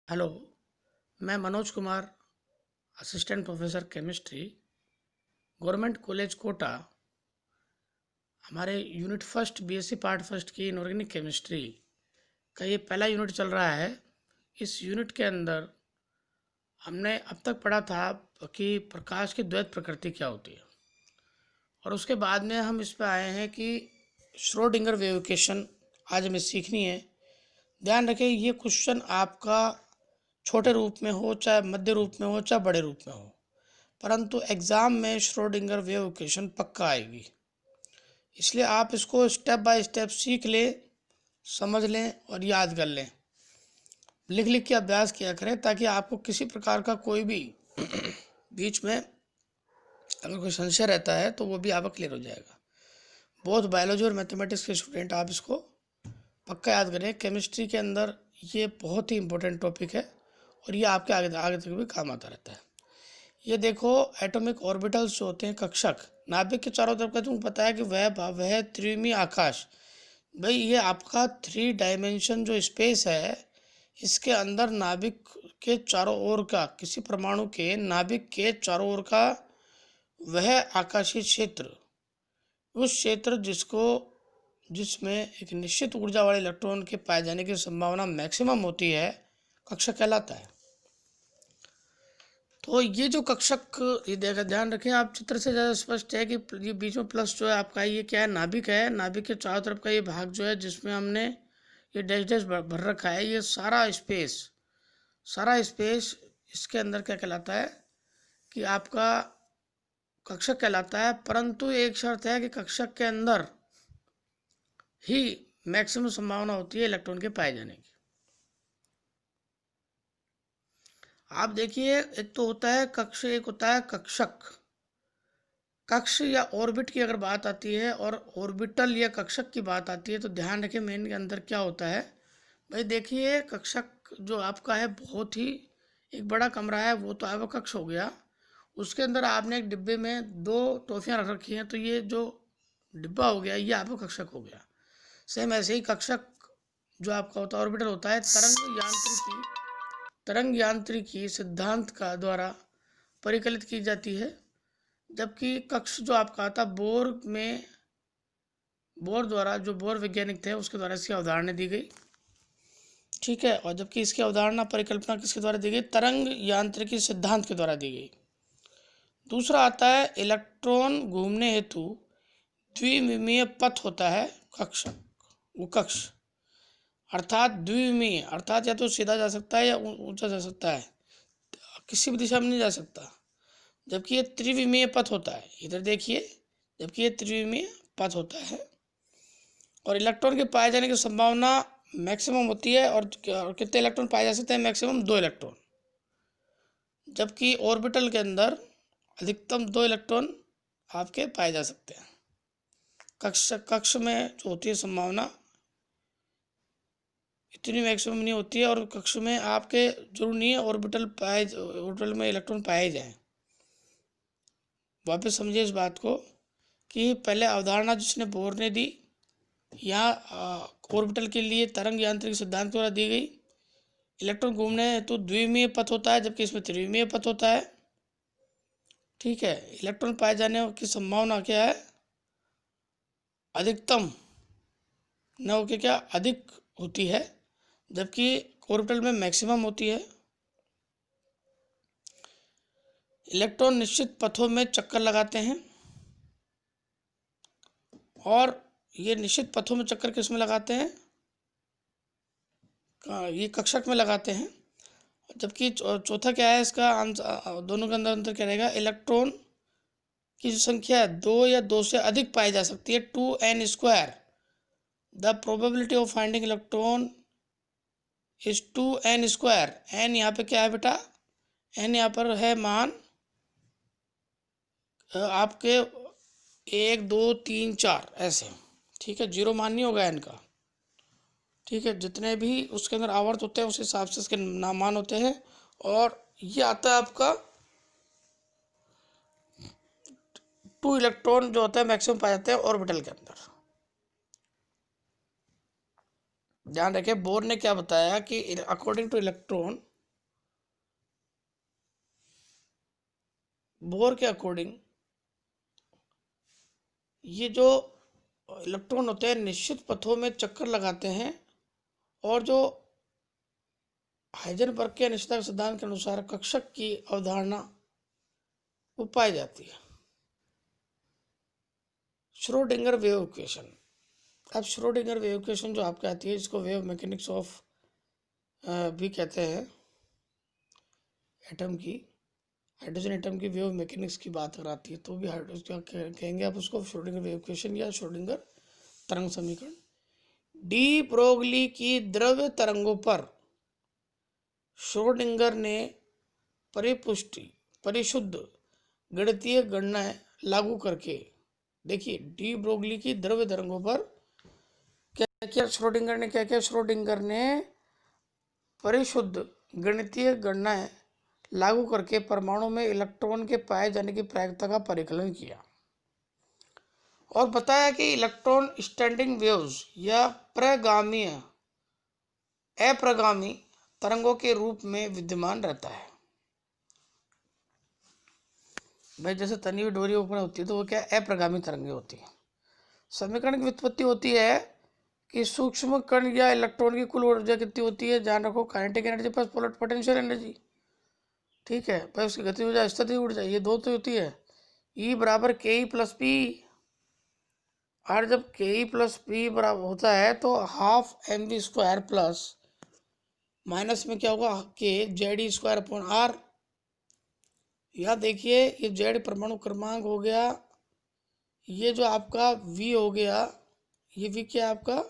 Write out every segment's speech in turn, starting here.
Hello. मैं Manoj Kumar, assistant professor chemistry, government college Kota. हमारे unit first BSc part first की inorganic chemistry का ये पहला यूनिट चल रहा है। इस यूनिट के अंदर हमने अब तक पढ़ा था कि प्रकाश की द्वैत प्रकृति क्या होती है, और उसके बाद में हम इस पे आए हैं कि श्रोडिंगर वेव इक्वेशन आज हमें सीखनी है। ध्यान रखें, ये क्वेश्चन आपका छोटे रूप में हो, चाहे मध्य रूप में हो, चाहे बड़े रूप में हो, परंतु एग्ज़ाम में श्रोडिंगर वेव इक्वेशन पक्का आएगी। इसलिए आप इसको स्टेप बाय स्टेप सीख लें, समझ लें और याद कर लें। लिख लिख के अभ्यास किया करें ताकि आपको किसी प्रकार का कोई भी बीच में अगर कोई संशय रहता है तो वो भी आपका क्लियर हो जाएगा। बोथ बायोलॉजी और मैथमेटिक्स के स्टूडेंट आप इसको पक्का याद करें। केमिस्ट्री के अंदर ये बहुत ही इंपॉर्टेंट टॉपिक है और ये आपके आगे आगे तक भी काम आता रहता है। ये देखो, एटॉमिक ऑर्बिटल्स जो होते हैं, कक्षक, नाभिक के चारों तरफ का तुमको पता है कि वह त्रिविमीय आकाश। भाई ये आपका 3 डायमेंशन जो स्पेस है, इसके अंदर नाभिक के चारों ओर का, किसी परमाणु के नाभिक के चारों ओर का वह आकाशीय क्षेत्र, उस क्षेत्र जिसमें एक निश्चित ऊर्जा वाले इलेक्ट्रॉन के पाए जाने की संभावना मैक्सिमम होती है, कक्षक कहलाता है। तो ये जो कक्षक, ये देखा, ध्यान रखें आप, चित्र से ज़्यादा स्पष्ट है कि ये बीच में प्लस जो है आपका, ये क्या है, नाभिक है। नाभिक के चारों तरफ का ये भाग जो है जिसमें हमने ये डैश डैश भर रखा है, ये सारा स्पेस इसके अंदर क्या कहलाता है कि आपका कक्षक कहलाता है। परंतु एक शर्त है कि कक्षक के अंदर ही मैक्सिमम संभावना होती है इलेक्ट्रॉन के पाए जाने की। आप देखिए, एक तो होता है कक्ष, एक होता है कक्षक। कक्ष या ऑर्बिट की अगर बात आती है और ऑर्बिटल या कक्षक की बात आती है तो ध्यान रखें मेन के अंदर क्या होता है। भाई देखिए, कक्षक जो आपका है बहुत ही एक बड़ा कमरा है, वो तो आपका कक्ष हो गया। उसके अंदर आपने एक डिब्बे में 2 टॉफियाँ रख रखी हैं, तो ये जो डिब्बा हो गया ये आपका कक्षक हो गया। सेम ऐसे ही कक्षक जो आपका होता है ऑर्बिटल होता है, तरंग यांत्रिकी सिद्धांत का द्वारा परिकलित की जाती है। जबकि कक्ष जो आपका आता बोर द्वारा, जो बोर वैज्ञानिक थे उसके द्वारा इसकी अवधारणा दी गई, ठीक है। और जबकि इसकी अवधारणा परिकल्पना किसके द्वारा दी गई, तरंग यांत्रिकी सिद्धांत के द्वारा दी गई। दूसरा आता है इलेक्ट्रॉन घूमने हेतु द्विविमीय पथ होता है कक्षक, वो कक्ष, अर्थात द्विविमीय, अर्थात या तो सीधा जा सकता है या ऊंचा जा सकता है, किसी भी दिशा में नहीं जा सकता। जबकि ये त्रिविमीय पथ होता है, इधर देखिए, जबकि ये त्रिविमीय पथ होता है और इलेक्ट्रॉन के पाए जाने की संभावना मैक्सिमम होती है। और कितने इलेक्ट्रॉन पाए जा सकते हैं, मैक्सिमम 2 इलेक्ट्रॉन। जबकि ऑर्बिटल के अंदर अधिकतम 2 इलेक्ट्रॉन आपके पाए जा सकते हैं। कक्ष में जो होती है संभावना इतनी मैक्सिमम नहीं होती है, और कक्ष में आपके जरूर नहीं है ऑर्बिटल में इलेक्ट्रॉन पाए जाएं। वापस समझिए इस बात को कि पहले अवधारणा जिसने बोर ने दी, यहाँ ऑर्बिटल के लिए तरंग यांत्रिक सिद्धांत द्वारा दी गई। इलेक्ट्रॉन घूमने तो द्विमीय पथ होता है, जबकि इसमें त्रिविमीय पथ होता है, ठीक है। इलेक्ट्रॉन पाए जाने की संभावना क्या है, अधिकतम न होके क्या अधिक होती है, जबकि ऑर्बिटल में मैक्सिमम होती है। इलेक्ट्रॉन निश्चित पथों में चक्कर लगाते हैं, और ये निश्चित पथों में चक्कर किस में लगाते हैं, ये कक्षक में लगाते हैं। जबकि चौथा क्या है इसका आंसर, दोनों के अंदर अंतर क्या रहेगा, इलेक्ट्रॉन की जो संख्या है 2 या 2 से अधिक पाई जा सकती है, 2n²। The probability of finding electron is 2n²। n यहाँ पे क्या है बेटा, n यहाँ पर है मान आपके 1 2 3 4 ऐसे, ठीक है। 0 मान नहीं होगा n का, ठीक है। जितने भी उसके अंदर आवर्त होते हैं उस हिसाब से इसके नाम मान होते हैं। और ये आता है आपका 2 इलेक्ट्रॉन जो होता है मैक्सिमम पाए जाते हैं ऑर्बिटल के अंदर। ध्यान रखें, बोर ने क्या बताया कि अकॉर्डिंग टू इलेक्ट्रॉन बोर के अकॉर्डिंग ये जो इलेक्ट्रॉन होते हैं निश्चित पथों में चक्कर लगाते हैं, और जो हाइजेनबर्ग के अनिश्चितता सिद्धांत के अनुसार कक्षक की अवधारणा वो पाई जाती है। Schrodinger wave equation. अब श्रोडिंगर वेव इक्वेशन जो आपके आती है, इसको वेव मैकेनिक्स ऑफ भी कहते हैं, एटम की, हाइड्रोजन एटम की वेव मैकेनिक्स की बात अगर आती है तो भी क्या कहेंगे आप उसको, श्रोडिंगर वेव इक्वेशन या श्रोडिंगर तरंग समीकरण। डी ब्रोगली की द्रव्य तरंगों पर श्रोडिंगर ने परिशुद्ध गणितीय गणनाएं लागू करके, देखिए डी ब्रोगली की द्रव्य तरंगों पर क्या किया श्रोडिंगर ने, क्या किया श्रोडिंगर ने परिशुद्ध गणितीय गणनाएं लागू करके परमाणु में इलेक्ट्रॉन के पाए जाने की प्रायिकता का परिकलन किया और बताया कि इलेक्ट्रॉन स्टैंडिंग वेव्स या अप्रगामी तरंगों के रूप में विद्यमान रहता है। भाई जैसे तनी हुई डोरी ऊपर होती है तो वो क्या अप्रगामी तरंगें होती है। समीकरण की व्युत्पत्ति होती है कि सूक्ष्म कण या इलेक्ट्रॉन की कुल ऊर्जा कितनी होती है, ध्यान रखो, kinetic energy plus potential energy, ठीक है। भाई उसकी गति ऊर्जा स्थितिज ऊर्जा ये दो तो होती है, E बराबर के प्लस पी। और जब के प्लस पी बराबर होता है तो half M V square plus minus में क्या होगा K Z E square upon R. यहाँ देखिए ये जेड परमाणु क्रमांक हो गया, ये जो आपका वी हो गया, ये वी क्या आपका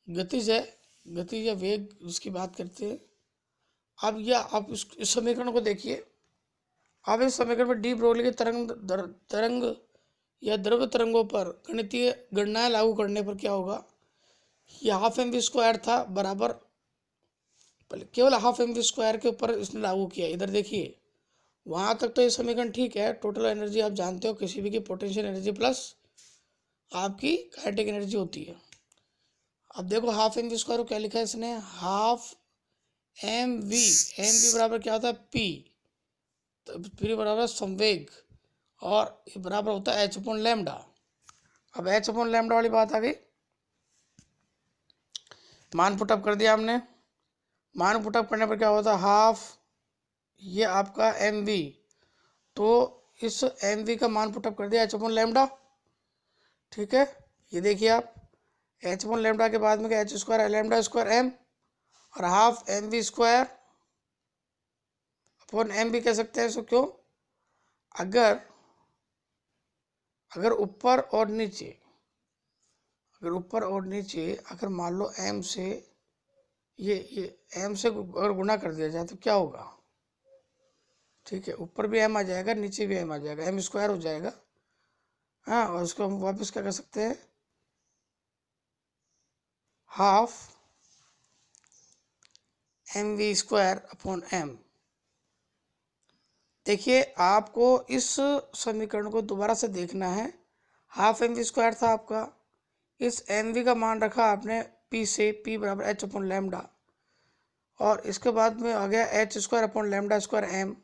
गतिज है, गतिज या वेग जिसकी बात करते हैं। अब यह आप इस समीकरण को देखिए, अब इस समीकरण में डी ब्रोगली के तरंग या द्रव्य तरंगों पर गणितीय गणनाएं लागू करने पर क्या होगा, ये हाफ एम वी स्क्वायर था बराबर, केवल हाफ एम वी स्क्वायर के ऊपर इसने लागू किया। इधर देखिए वहाँ तक तो ये समीकरण ठीक है, टोटल एनर्जी आप जानते हो किसी भी की पोटेंशियल एनर्जी प्लस आपकी काइनेटिक एनर्जी होती है। अब देखो हाफ एम वी स्क्वायर को क्या लिखा है इसने, हाफ एम वी बराबर क्या होता है पी, तो पी बराबर संवेग, और ये बराबर होता है एच अपॉन लैम्डा। अब एच अपॉन लैम्डा वाली बात आ गई, मान पुटअप कर दिया हमने, मान पुटअप करने पर क्या होता है हाफ ये आपका एम वी, तो इस एम वी का मान पुटअप कर दिया एच अपॉन लैम्डा, ठीक है। ये देखिए आप एच अपॉन लैम्डा के बाद में क्या H square lambda square M, और half M V square upon M भी कह सकते हैं इसको, क्यों, अगर ऊपर और नीचे, अगर मान लो एम से ये एम से अगर गुणा कर दिया जाए तो क्या होगा, ठीक है, ऊपर भी एम आ जाएगा नीचे भी एम आ जाएगा, एम स्क्वायर हो जाएगा। हाँ, और उसको हम वापस क्या कर सकते हैं, half M V square upon M. देखिए आपको इस समीकरण को दोबारा से देखना है, हाफ एम वी स्क्वायर था आपका, इस एम वी का मान रखा आपने पी से, पी बराबर एच अपॉन लैम्डा, और इसके बाद में आ गया H square upon lambda square M.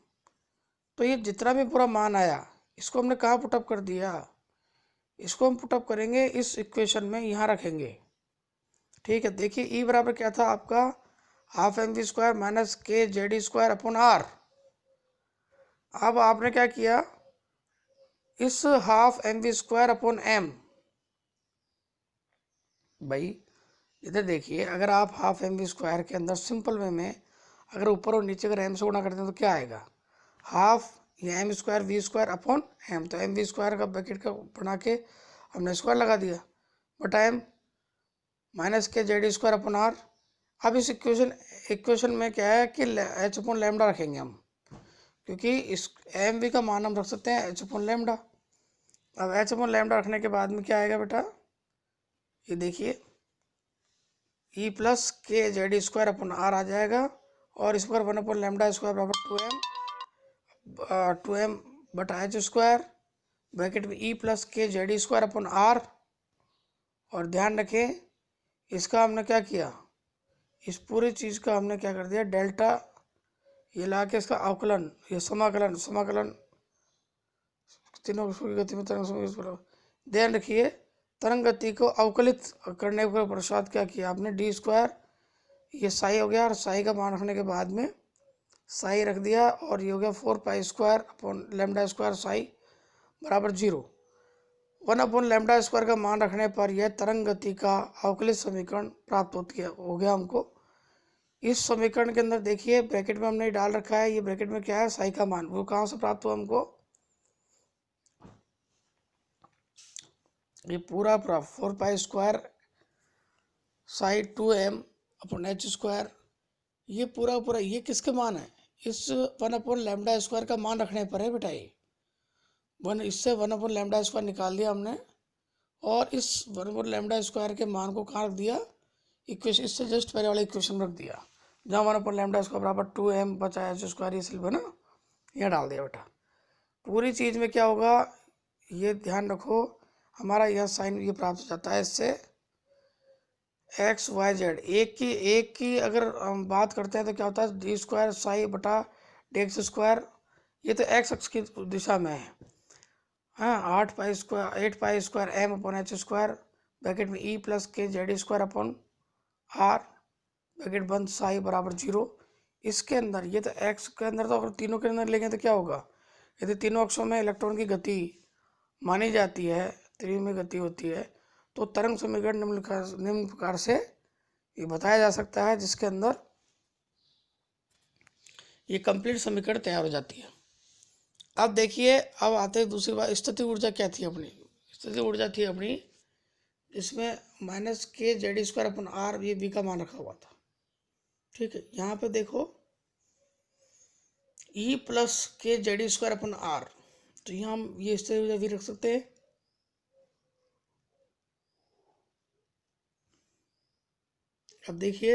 तो ये जितना भी पूरा मान आया इसको हमने कहाँ पुटअप कर दिया, इसको हम पुटअप करेंगे इस इक्वेशन में, यहाँ रखेंगे, ठीक है। देखिए ई बराबर क्या था आपका half M V square minus K Z square upon R. अब आपने क्या किया, इस half M V square upon M, भाई इधर देखिए अगर आप हाफ एम वी स्क्वायर के अंदर सिंपल वे में अगर ऊपर और नीचे अगर एम से गुणा करते हैं तो क्या आएगा, हाफ ये M square V square upon M, तो एम वी स्क्वायर का ब्रैकेट का बना के हमने स्क्वायर लगा दिया बटा M minus K Z square upon R. अब इस इक्वेशन में क्या है कि एच अपॉन लैम्डा रखेंगे हम, क्योंकि इस एम वी का मान हम रख सकते हैं एच अपॉन लैम्डा। अब एच अपॉन लैम्डा रखने के बाद में क्या आएगा बेटा, ये देखिए ई प्लस के जेड स्क्वायर अपॉन आर आ जाएगा, और इस पर 1 अपॉन लैम्डा स्क्वायर बराबर 2m बटा एच स्क्वायर ब्रैकेट में ई प्लस के जेड स्क्वायर अपॉन आर। और ध्यान रखें इसका हमने क्या किया, इस पूरी चीज़ का हमने क्या कर दिया डेल्टा, ये ला के इसका अवकलन, ये समाकलन तीनों अक्षों की गति में तरंग समीकरण। ध्यान रखिए, तरंग गति को अवकलित करने के पश्चात क्या किया आपने, डी स्क्वायर ये साई हो गया और साई का मान रखने के बाद में साई रख दिया और ये हो गया 4 pi square upon lambda square Sai बराबर 0। 1/λ² का मान रखने पर यह तरंग गति का अवकलित समीकरण प्राप्त हो गया हमको। इस समीकरण के अंदर देखिए ब्रैकेट में हमने डाल रखा है, ये ब्रैकेट में क्या है, साई का मान, वो कहाँ से प्राप्त हुआ हमको, ये पूरा 4 pi square Sai 2m upon h², ये पूरा ये किसके मान है, इस 1/λ² का मान रखने पर है बेटा। ये इससे 1/λ² निकाल दिया हमने और इस 1/λ² के मान को कहाँ रख दिया, इक्वेशन, इससे जस्ट पहले वाले इक्वेशन में रख दिया, जहाँ 1/λ² बराबर 2m बचा h², ये सिर्फ है ना, यहाँ डाल दिया बेटा। पूरी चीज़ में क्या होगा, ये ध्यान रखो, हमारा यह साइन ये प्राप्त हो जाता है इससे XYZ। एक की अगर हम बात करते हैं तो क्या होता है, d² साई बटा dx², ये तो x अक्ष की दिशा में है। हाँ, 8 pi square m upon h² bracket में e प्लस के z² अपॉन r ब्रैकेट बंद साई बराबर 0। इसके अंदर ये तो x के अंदर, तो अगर तीनों के अंदर लेंगे तो क्या होगा, यदि तीनों अक्षों में इलेक्ट्रॉन की गति मानी जाती है, त्रिविमीय गति होती है, तो तरंग समीकरण निम्न प्रकार से ये बताया जा सकता है, जिसके अंदर ये कंप्लीट समीकरण तैयार हो जाती है। अब देखिए, अब आते हैं दूसरी बात, स्थितिज ऊर्जा क्या थी अपनी, स्थितिज ऊर्जा थी अपनी इसमें -kZ² अपॉन r, ये v का मान रखा हुआ था, ठीक है। यहाँ पे देखो E plus kZ² upon r, तो यहाँ हम ये स्थितिज ऊर्जा भी रख सकते हैं। अब देखिए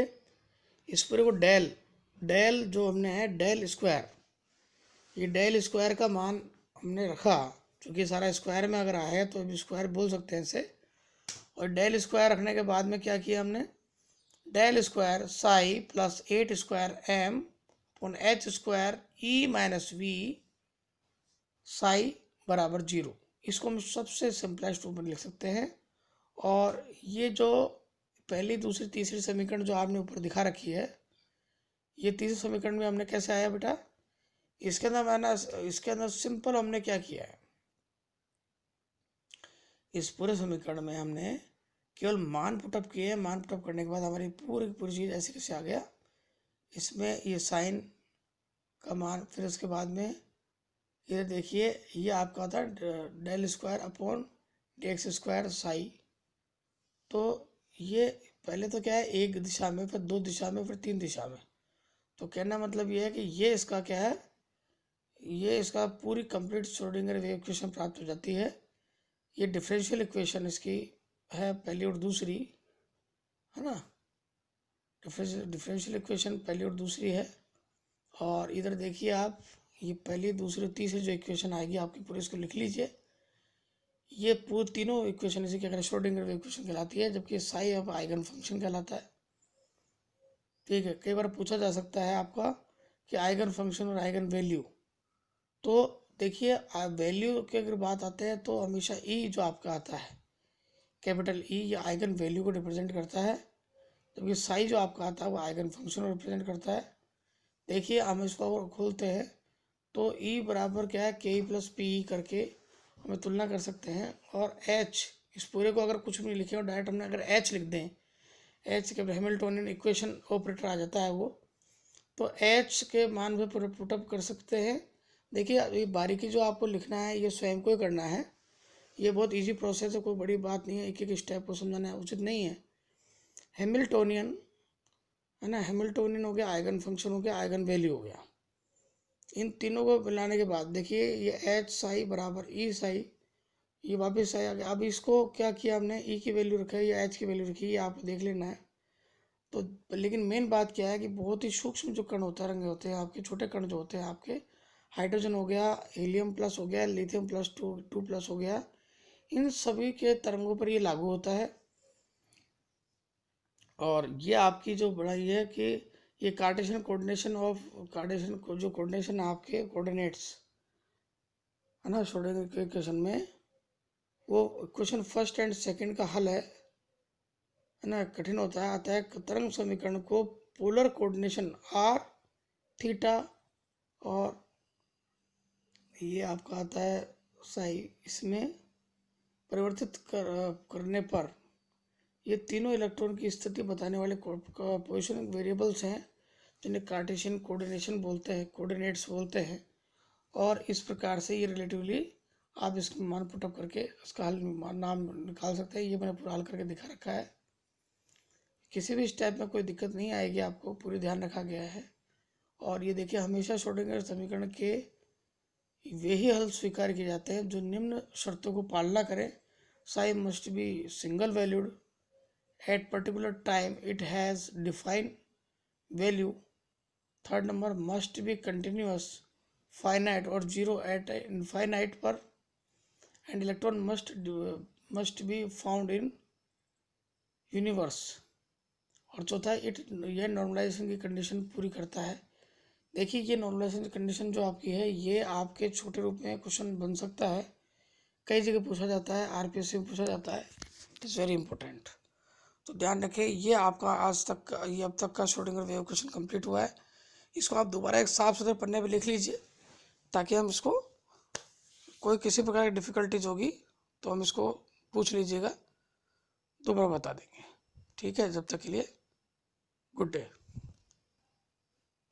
इस पूरे को डेल जो हमने है डेल स्क्वायर, ये डेल स्क्वायर का मान हमने रखा, क्योंकि सारा स्क्वायर में अगर आया है तो अभी स्क्वायर बोल सकते हैं इसे। और डेल स्क्वायर रखने के बाद में क्या किया हमने, del square psi plus 8² m upon h² e-v psi बराबर 0। इसको हम सबसे सिंपलेस्ट रूप में लिख सकते हैं। और ये जो पहली दूसरी तीसरी समीकरण जो आपने ऊपर दिखा रखी है, ये तीसरे समीकरण में हमने कैसे आया बेटा, इसके अंदर सिंपल हमने क्या किया है, इस पूरे समीकरण में हमने केवल मान पुटअप किए। मान पुटअप करने के बाद हमारी पूरी चीज़ ऐसे कैसे आ गया, इसमें ये साइन का मान, फिर उसके बाद में ये देखिए ये आपका था del square upon dx² Sai. तो ये पहले तो क्या है, एक दिशा में, फिर दो दिशा में, फिर तीन दिशा में। तो कहना मतलब ये है कि ये इसका क्या है, ये इसका पूरी कंप्लीट श्रोडिंगर वेव इक्वेशन प्राप्त हो जाती है। ये डिफरेंशियल इक्वेशन इसकी है पहली और दूसरी, है ना, डिफरेंशियल इक्वेशन पहली और दूसरी है। और इधर देखिए आप, ये पहली दूसरी तीसरी जो इक्वेशन आएगी आपकी पूरी, इसको लिख लीजिए। ये पूरी तीनों इक्वेशन इसे क्या करें, श्रोडिंगर वेव इक्वेशन कहलाती है, जबकि साई अब आइगन फंक्शन कहलाता है, ठीक है। कई बार पूछा जा सकता है आपका कि आइगन फंक्शन और आइगन वैल्यू, तो देखिए वैल्यू की अगर बात आते हैं तो हमेशा ई जो आपका आता है कैपिटल ई, ये आइगन वैल्यू को रिप्रेजेंट करता है, जबकि साई जो आपका आता है वो आइगन फंक्शन को रिप्रेजेंट करता है। देखिए हम इसको खोलते हैं तो ई बराबर क्या है, के ई प्लस पी ई करके हमें तुलना कर सकते हैं। और एच, इस पूरे को अगर कुछ भी लिखे और डायरेक्ट हमने अगर एच लिख दें, एच के हैमिल्टोनियन इक्वेशन ऑपरेटर आ जाता है वो, तो एच के मान भी पुटअप कर सकते हैं। देखिए ये बारीकी जो आपको लिखना है ये स्वयं को ही करना है, ये बहुत इजी प्रोसेस है, कोई बड़ी बात नहीं है, एक एक स्टेप को समझाना उचित नहीं है। हैमिल्टोनियन है ना, हैमिल्टोनियन हो गया, आइगन फंक्शन हो गया, आइगन वैल्यू हो गया, इन तीनों को मिलाने के बाद देखिए ये एच साई बराबर ई साई, ये वापस साई आ गया। अब इसको क्या किया हमने, ई की वैल्यू रखी है या एच की वैल्यू रखी है, ये आपको देख लेना है। तो लेकिन मेन बात क्या है कि बहुत ही सूक्ष्म जो कण होते हैं, रंग होते हैं आपके, छोटे कण जो होते हैं आपके, हाइड्रोजन हो गया, हीलियम प्लस हो गया, लिथियम प्लस टू प्लस हो गया, इन सभी के तरंगों पर ये लागू होता है। और ये आपकी जो बढ़ाई है कि ये कार्टेशियन कोऑर्डिनेशन ऑफ कार्टेशियन जो कोऑर्डिनेशन आपके कोऑर्डिनेट्स, है ना। श्रोडिंगर के क्वेश्चन में वो क्वेश्चन फर्स्ट एंड सेकंड का हल है ना, कठिन होता है। आता है तरंग समीकरण को पोलर कोऑर्डिनेशन आर थीटा और ये आपका आता है साई, इसमें परिवर्तित करने पर ये तीनों इलेक्ट्रॉन की स्थिति बताने वाले पोजिशन वेरिएबल्स हैं जिन्हें कार्टेशियन कोऑर्डिनेशन बोलते हैं, कोऑर्डिनेट्स बोलते हैं। और इस प्रकार से ये रिलेटिवली आप इसका मान पुटअप करके इसका हल नाम निकाल सकते हैं। ये मैंने पूरा हल करके दिखा रखा है। किसी भी स्टेप में कोई दिक्कत नहीं आएगी, आपको पूरी ध्यान रखा गया है। और ये देखिए, हमेशा श्रोडिंगर समीकरण के वे ही हल स्वीकार किए जाते हैं जो निम्न शर्तों को पालना करें। Sai must be single valued at particular time, it has defined value. Third number, must be continuous, finite और जीरो एट इनफाइनाइट पर, and electron must be found in universe. और चौथा, यह नॉर्मलाइजेशन की कंडीशन पूरी करता है। देखिए, ये नॉर्मलाइजेशन की कंडीशन जो आपकी है, ये आपके छोटे रूप में क्वेश्चन बन सकता है, कई जगह पूछा जाता है, आरपीएससी में पूछा जाता है। It is very important. तो ध्यान रखें, ये आपका आज तक का, ये अब तक का श्रोडिंगर वेव क्वेश्चन कंप्लीट हुआ है। इसको आप दोबारा एक साफ सुथरे पन्ने पे लिख लीजिए, ताकि हम इसको कोई किसी प्रकार की डिफ़िकल्टीज होगी तो हम इसको पूछ लीजिएगा, दोबारा बता देंगे। ठीक है, जब तक के लिए गुड डे।